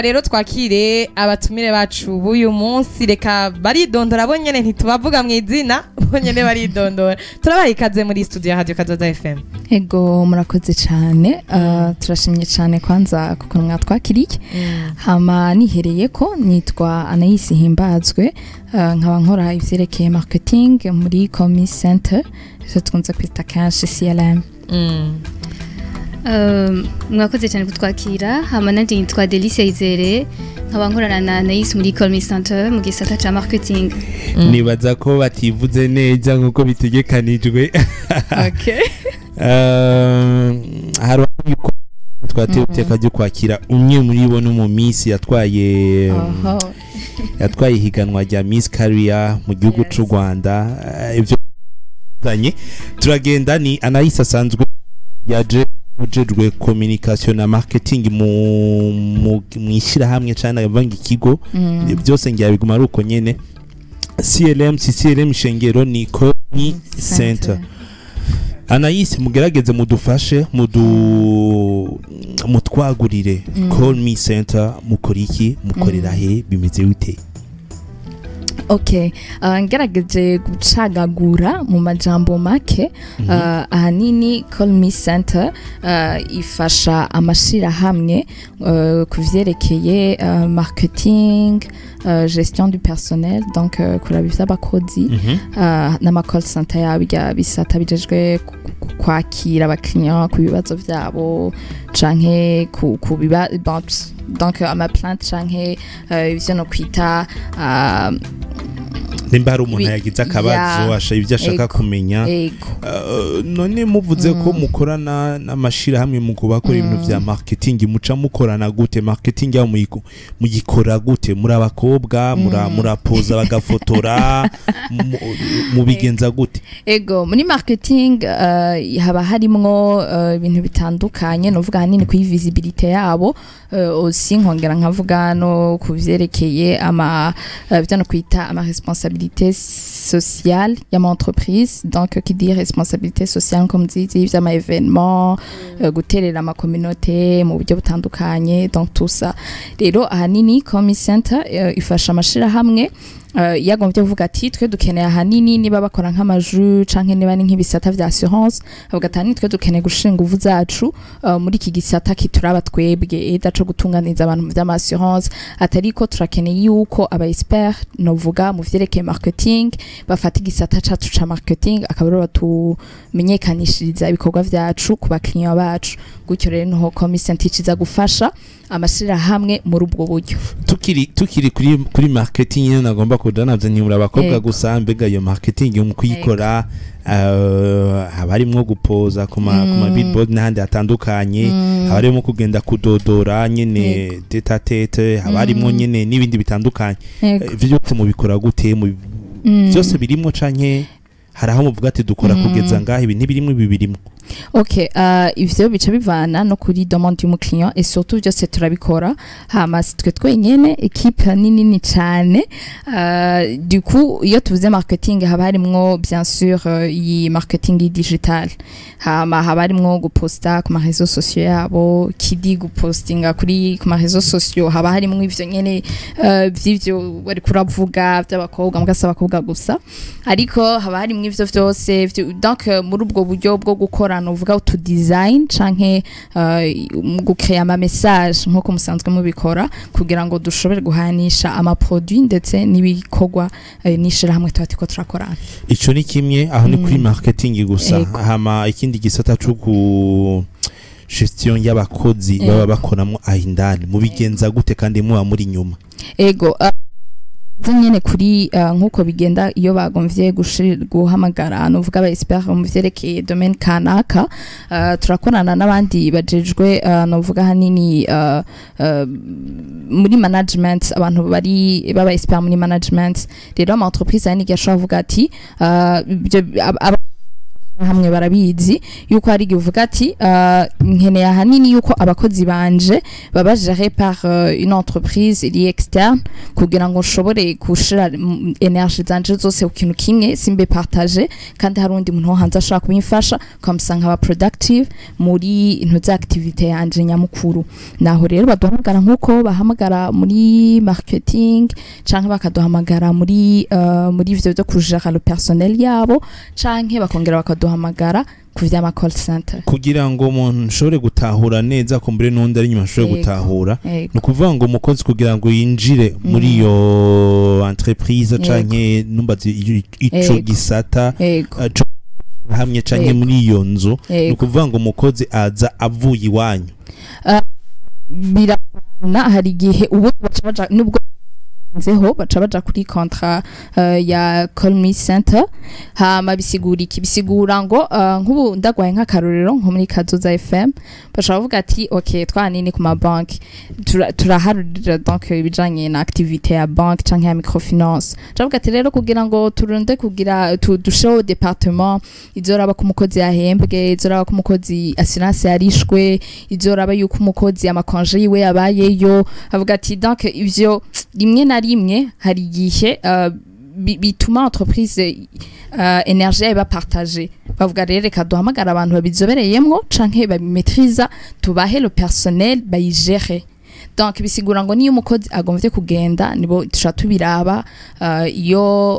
rero twakire abatumire bacu b'uyu munsi, reka baridondora bo nyene ntitubavuga mu izina, bo nyene baridondora. Turabaha ikaze muri studio ya Radio Kazoza FM. Ego murakoze cyane, turashimye cyane kwanza kuko mwatwakiriye. Hama nihereye ko nitwa Anayisi Himbazwe, nkaba nkora ivyerekeye marketing muri Community Center, so twunze kwita cash CLM. Mwakoze cyane kutwakira. Hama nandi nitwa Delicia Izere, nkaba nkorana na Anais muri Community Center mu gisata ca marketing. Nibaza ko bativuze neza nkuko bitegekanijwe. Okay. Hari twateye uteka ryo kwakira umwe muri bo no mu minsi yatwaye higanwa rya Miss Career mu gihugu c'u Rwanda. Ivyo turagenda ni Anais asanzwe yaje ujejwe communication na marketing mu ishirahamwe cyane yavanga ikigo byose ngiye biguma ari uko nyene. CLM shengero ni Community Center. Anais mugerageze mudufashe mutwagurire Community Center mukora iki, mukorera he, bimeze bite? Okay, ngerageje gucagagura mu majambo make. Ahanini Community Center ifasha amashirahamwe kuvyerekeye marketing, gestion du personnel, donc kurabivya abakozi n'ama call center yabo bisata bijejwe kwakira abakiriya ku bibazo vyabo canke ku donc ama plainte canke ivyo no kwita nimba hari umuntu yagize akabazo asha ivyo ashaka kumenya. None muvuze ko mukorana n'amashirahamwe mu kubakora ibintu vya marketing, muca mukorana gute? Marketing ya mugikora gute? Muri abakobwa murapoza bagafotora, mubigenza gute? Ego muri marketing haba harimwo ibintu bitandukanye, novuga hanini ku visibility yabo, aussi nkongera nkavuga no kuvyerekeye byo no kwita ama responsabilité sociale ya ma entreprise. Donc qui dit responsabilité sociale comme dit vy'ama événement, guterera ama communauté mu buryo butandukanye. Donc tout ça rero ahanini Community Center ifasha amashirahamwe yagombye kuvuga ati twe dukeneye ahanini niba bakora nk'amaju canke niba ni nk'ibisata vya assurance, avuga ati twe dukeneye gushinga uvu zacu muri iki gisata kituraba twebwe edaco gutunganiza abantu mu vya assurance. Atariko turakeneye yuko aba expert novuga mu vyerekeye marketing bafata igisata cacu ca marketing akabaro batumenyekanishiriza ibikorwa vyacu ku bakiriya bacu. Gutyo rero niho Community Center iza gufasha amashirahamwe muri ubwo buryo. Tukiri kuri marketing nyene nagomba kujana nivyo abakobwa gusa, mbega iyo marketing mu kuyikora habarimwo gupoza ku ma billboard n'ahandi atandukanye, habarimwo kugenda kudodora nyene tete tete, habarimwo nyene n'ibindi bitandukanye. Ivyo byose mubikora gute? Byose birimwo canke haraho muvuga ati dukora kugeza ngaho ibi ntibirimwe bibirimwe? Okay, ivyo bica bivana no kuri demande y'umu client, et surtout byose turabikora hama twe twenyene equipe nini cyane. Du coup iyo tuvuze marketing haba harimwo bien sûr yi marketing digital, hama haba harimwo guposta ku ma réseaux sociaux yabo. Kidi gupostinga kuri ku ma réseaux sociaux haba harimwo ivyo nyene vy'ivyo bari kuravuga by'abakobwa mugasa abakobwa gusa, ariko haba harimwo ivyo vyose. Donc muri ubwo buryo bwo gukora novuga utu design canke gukrea ama message nko musanzwe mubikora kugira ngo dushobore guhanisha ama produit ndetse n'ibikorwa n'ishirahamwe twatiko turakorana. Ico ni kimwe aho ni kuri marketing gusa. Hama ikindi gisata cyo ku gestion y'abakozi baba bakoramo ahindani mubigenza gute kandi muba muri nyuma? Ego nyene kuri nkuko bigenda iyo bagomvye guhamagara novuga aba expert mu vyerekeye domaine kanaka, turakorana n'abandi bajejwe novuga hanini muri management, abantu bari baba expert muri management. Rero ama entreprise yani gashobora kuvuga ati hamwe barabizi yuko hari igihe uvuga ati nkeneye ahanini yuko abakozi banje baba géré par une entreprise iri externe kugira ngo nshobore gushira energie zanje zose ku kintu kimwe simbe partage kandi hari undi muntu hanze ashaka kubimfasha kamusanga aba productive muri into za activité yanje nyamukuru naho rero baduhamagara nkuko bahamagara muri marketing canke bakaduhamagara muri ivyo byo kujera le personnel yabo canke bakongera bakaduhamagara ku vy'ama call center kugira ngo umuntu ashobore gutahura neza kumbure n'undi ari nyuma ashobore gutahura ni ukuvuga ngo umukozi kugira ngo yinjire muri iyo entreprise canke numbaze ico gisata hamwe canke muri iyo nzu ni ukuvuga ngo umukozi aza avuye iwanyu birabana hari igihe ubu baca nubwo nzeho baca baja kuri contrat ya call me center hama bisigura ngo nk'ubu ndagwaye nk'akarorero nko muri Kazoza FM bashaka kuvuga ati okay twanini ku ma bank turaharurira donc ibijanye na activité ya bank canke ya microfinance cavuga ati rero kugira ngo turunde kugira dushow departement izoraba ku mukozi yahembwe izoraba ku mukozi assurance yarishwe izoraba yuko umukozi amakonje yiwe yabayeyo avuga ati donc ivyo rimwe na rimwe hari igihe bituma entreprise energie iba partager bavuga rero reka duhamagara abantu babizobereyemwo canke babimetriza tubahe le personnel bayigere donc bisigura ngo niyo umukozi agomvye kugenda nibo tubiraba iyo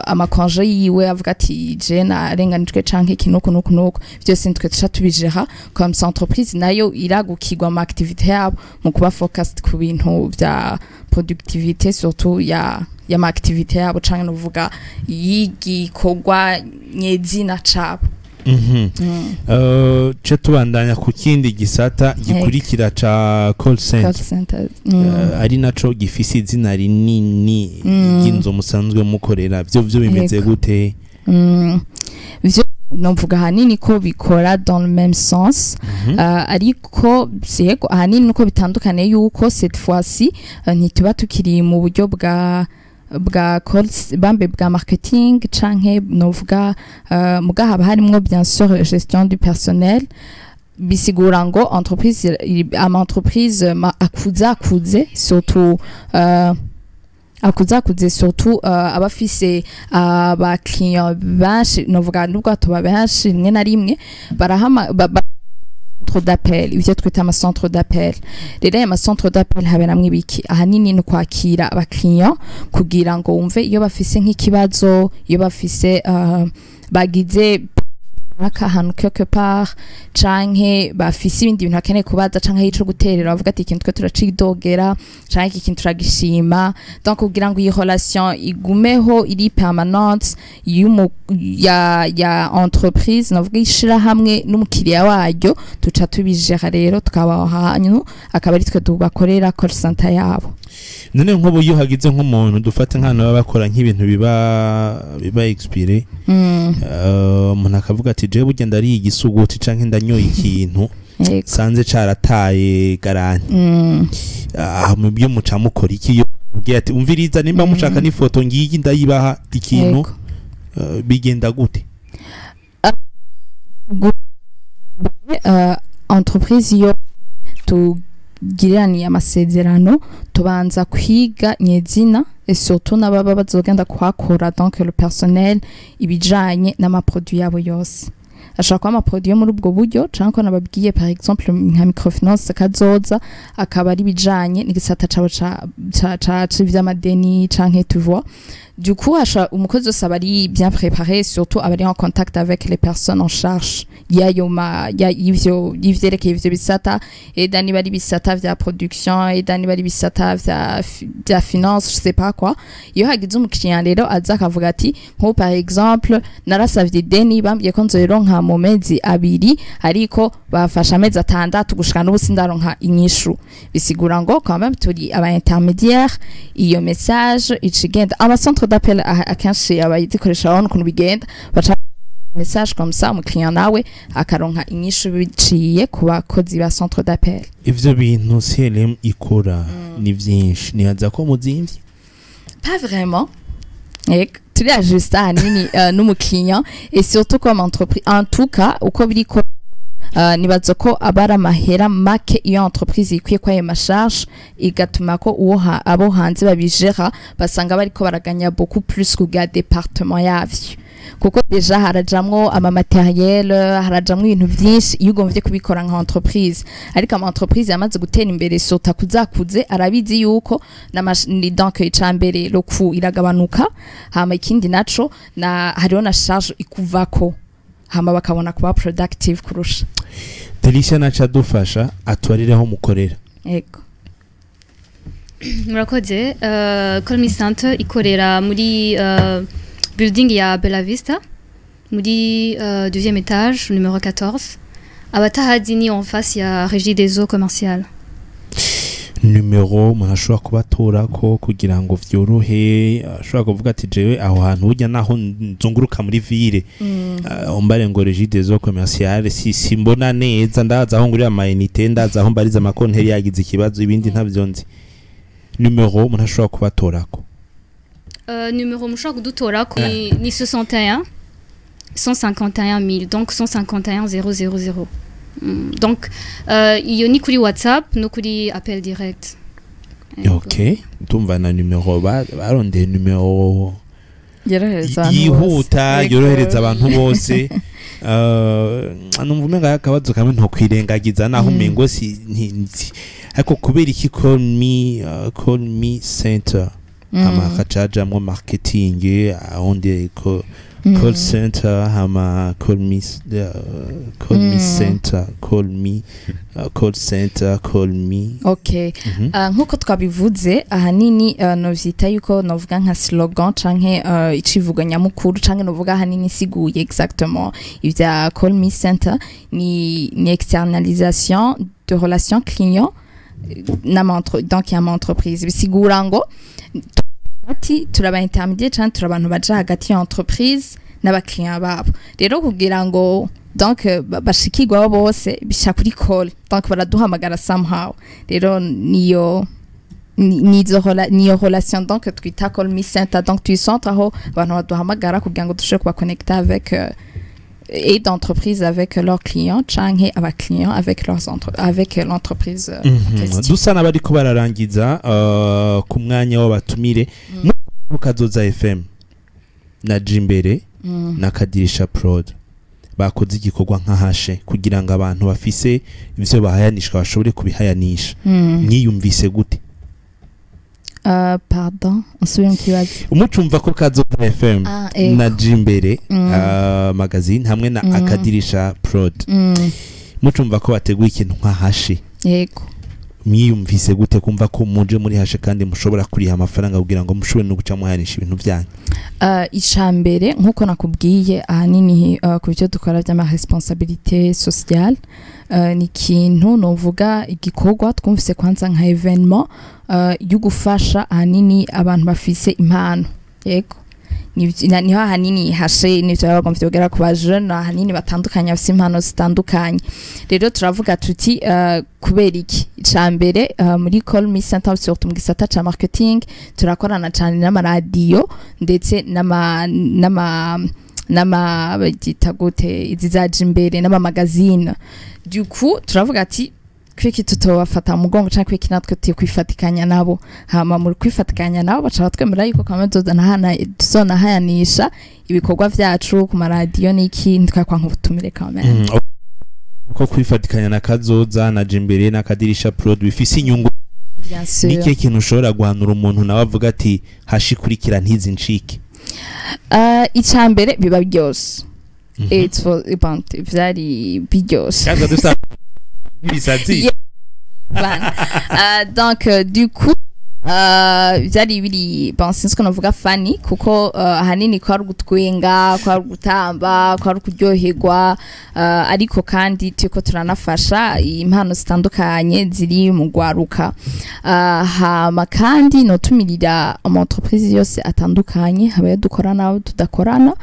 amakonje yiwe avuga ati je narenganijwe canke ikintu nuko byose nitwe tubijera comme entreprise nayo iragukirwa ma activité yabo mu kuba focus ku bintu vya productivité surtout ya ma activité yabo canke novuga yigikorwa nyezina cabo ce tubandanya ku kindi gisata gikurikira ca call center ari naco gifise izina rinini ry'inzu musanzwe mukorera vyo bimeze gute vyo novuga hanini ko bikora dans le même sens ariko seko hanini nuko bitandukanye yuko cette fois-ci ntituba tukiri mu buryo bwa bambe bwa marketing canke novuga muga haba harimwo bien sûr gestion du personnel bisigura ngo entreprise akuze surtout surtout abafise aba client benshi novuga nubwo atuba benshi rimwe na rimwe barahama centre d'appel ivyo twita ama centre d'appel rero ama centre d'appel haberamwe ibiki ahanini no kwakira aba client kugira ngo wumve iyo bafise nk'ikibazo iyo bafise bagize ahantu quelque part canke bafise ibindi bintu akeneye kubaza canke yico guterera bavuga ati ikintu twe turacidogera canke ikintu turagishima donc kugira ngo iyi relation igumeho iri permanente ya entreprise novuga ishirahamwe n'umukiriya waryo tuca tubijera rero tukabaha hanyu akaba ari twe tubakorera call center yabo none nk'ubu iyo hagize nk'umuntu dufata nk'ahantu baba bakora nk'ibintu biba expire umuntu akavuga ati jewe ugenda ari igisuguti canke ndanyoye ikintu sanze carataye garanti mu byo muca mukora iki iyo ugiye ati umviriza nimba mushaka n'ifoto ngiyi ndayibaha ikintu bigenda gute entreprise yo tugiraniye amasezerano tubanza kwiga nyezina et surtout n'ababa bazogenda kuhakora donc le personnel ibijanye n'amaproduit yabo yose ashaka kwa amaproduit muri ubwo buryo canke ko nababwiye par exemple nka microfinance Kazoza akaba ari bijanye n'igisata cabo ca vy'amadeni canke tu vois du coup umukozi wose aba ari bien préparé surtout aba ari en contact avec les personnes en charge y'ivyerekeye ivyo bisata eda niba ari bisata vya production eda niba ari bisata vya finance je sais pas quoi iyo hagize umukiriya rero aza akavuga ati nko par exemple narasavye deni bambwiye ko nzoronka mu mezi abiri ariko bafasha amezi 6 gushika n'ubu sindaronka inyishu bisigura ngo quand même turi aba intermédiaire iyo message icigenda ama centre d'appel akenshi abayikoresha abona ukuntu bigenda baca message comme ça mu client nawe akaronka inyishu biciye ku bakozi ba centre d'appel ivyo bintu CLM ikora ni vyinshi nihaza ko muzimvye pas vraiment turi ajuste ahanini n'umukiriya et surtout comme entreprise en tout cas uko biriko nibaza ko abara amahera make iyo entreprise ikwiye kwa ayo masharge igatuma ko abo hanze babijera basanga bariko baraganya beaucoup plus ku bwa département yavyo kuko deja harajamwo ama materiel harajamwo ibintu byinshi iyo ugomvye kubikora nka entreprise ariko ama entreprise yamaze gutera imbere sota kuzakuze arabizi yuko ni donc icambere lo ku iragabanuka hama ikindi naco na hariho na charge ikuvako hama bakabona kuba productive kurusha Delisha naca dufasha atwarireho mukorera yego murakoze Colmy Center ikorera muri building ya Bella Vista muri deuxième étage numéro 14 abatahazi ni en face ya Régie des eaux commerciales numero murashobora kubatora ko kugira ngo vyorohe ashobora kuvuga ati jewe aho hantu burya naho nzunguruka muri ville ombare ngo Régie des eaux commerciales si mbona neza ndaza aho ngurira ama unité ndaza aho mbariza amakonteri yagize ikibazo ibindi ntavyo nzi numero murashobora kubatora ko numéro mushobora kudutora ko ni 61 151 000 donc 151 000 donc iyo ni kuri WhatsApp no kuri appel direct okay ndumva na numero barondeye numero yihuta yorohereza abantu bose numva umenga yakabazo kamwe ntokwirengagiza naho umengo ariko kubera iki call me center hama kacajamwo marketing ahonde call center hama call me center call center call me okay nkuko twabivuze ahanini novyita yuko novuga nka slogan canke icivugo nyamukuru canke novuga ahanini siguye exactement ivya call me center ni externalisation de relation client donc ya entreprise bisigura ngo ati turaba intermediaire cyane turabantu baje hagati ya entreprise n'abakiriya babo rero kugira ngo donc bashikirwa bose bisha kuri call donc baraduhamagara somehow rero niyo relation donc twita call me center donc tu centre aho abantu baduhamagara kugira ngo dushobore kuba connecter avec et d'entreprise avec leurs clients canke aba clients avec l'entreprise dusa n'abariko bararangiza ku mwanya w'abatumire mu Kazoza FM na Jimbere na Kadirisha Prod bakoze igikorwa nka hashe kugira ngo abantu bafise ivyo bahayanishwa bashobore kubihayanisha mwiyumvise gute pardon nsubira mkibaza umucumva ko Kazoza FM na Jimbere magazine hamwe na Akadirisha Prod mucumva ko bateguye ikintu nka hashe yego mwiyumvise gute kumva ko muje muri hashe kandi mushobora kuriha amafaranga kugira ngo mushobore no guca muhanisha ibintu byanyu icambere nkuko nakubwiye ahanini ku byo dukora by'ama responsabilité sociale ni kintu novuga igikorwa twumvise kwanza nka evenement yo gufasha ahanini abantu bafise impano yego niho ahanini hashe n'ivyo bagomvye kugera ku bajene ahanini batandukanye bafise impano zitandukanye rero turavuga tuti kubera iki icambere muri call me center surtout mu gisata ca marketing turakorana cyane n'amaradiyo ndetse n'ama bagita gute izizaje imbere n'ama magazine du coup turavuga ati kwiki tutobafata mugongo canke kwiki natwe tukwifatikanya nabo hama muri kwifatikanya nabo baca batwemera yuko kamwe hayanisha ibikorwa vyacu ku maradiyo n'iki ntwakwa nk'ubutumire kamwe ko kwifatikanya na Kazoza na Jimbere na Kadirisha Prod bifise inyungu niki kintu ushobora guhanura umuntu nawe avuga ati hashikurikira ntizi ncike icambere biba byose it's for vyari biryoshe donc du coup vyari biri penser ce qu'on avuga fani kuko ahanini ko ari gutwenga ko ari gutamba ko ari kuryoherwa ariko kandi tuko turanafasha impano zitandukanye ziri mu gwaruka hama kandi notumirira ama entreprise yose atandukanye habaye dukorana tudakorana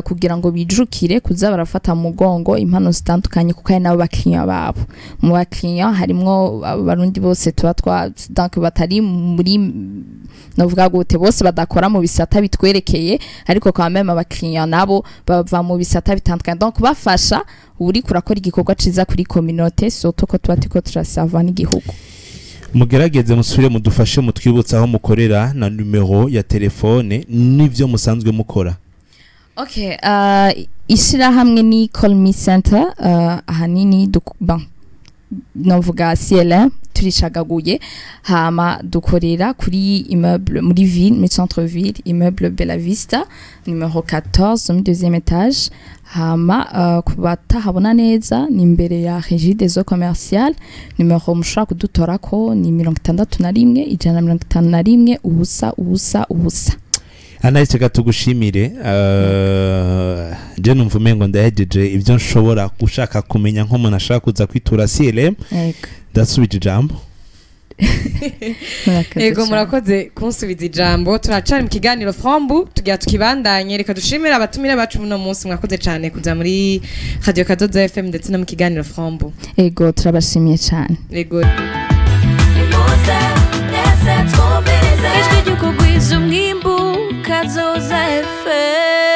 kugira ngo bijukire kuza barafata mugongo impano zitandukanye kuko ari nabo bakiriya babo mu bakiriya harimwo abarundi bose tuba donc batari muri bari novuga gute bose badakora mu bisata bitwerekeye ariko kwa meme abakiriya nabo bava mu bisata bitandukanye donc bafasha uri kurakora igikorwa ciza kuri communauté surtout ko tuba tiko turasava n'igihugu. Mugerageze musubire mudufashe mutwibutsa aho mukorera na numero ya telefone n'ivyo musanzwe mukora. Okay, ishirahamwe ni Call Me Center, ahanini novuga CLM turishagaguye hama dukorera kuri immeuble muri ville muri centre ville immeuble Bella Vista numéro 14 au deuxième étage hama kubatahabona neza ni imbere ya Régie des eaux commerciales numéro mushaka kudutorako ni 61 151 ubusa. Anayitega tugushimire je numva umengo ndahejeje ivyo nshobora gushaka kumenya nko umuntu ashaka kuza kwitura CLM ndasubije ijambo. Ego murakoze kunsubiza ijambo turacari mu kiganiro Frombu tugira tukibandanye reka dushimira abatumire bacu muno munsi mwakoze cyane kuza muri Radio Kadoza FM ndetse no mu kiganiro Frombu. Ego turabashimiye cyane. Ego ijwi ry'ukugwiza umwimbu Kazoza FM.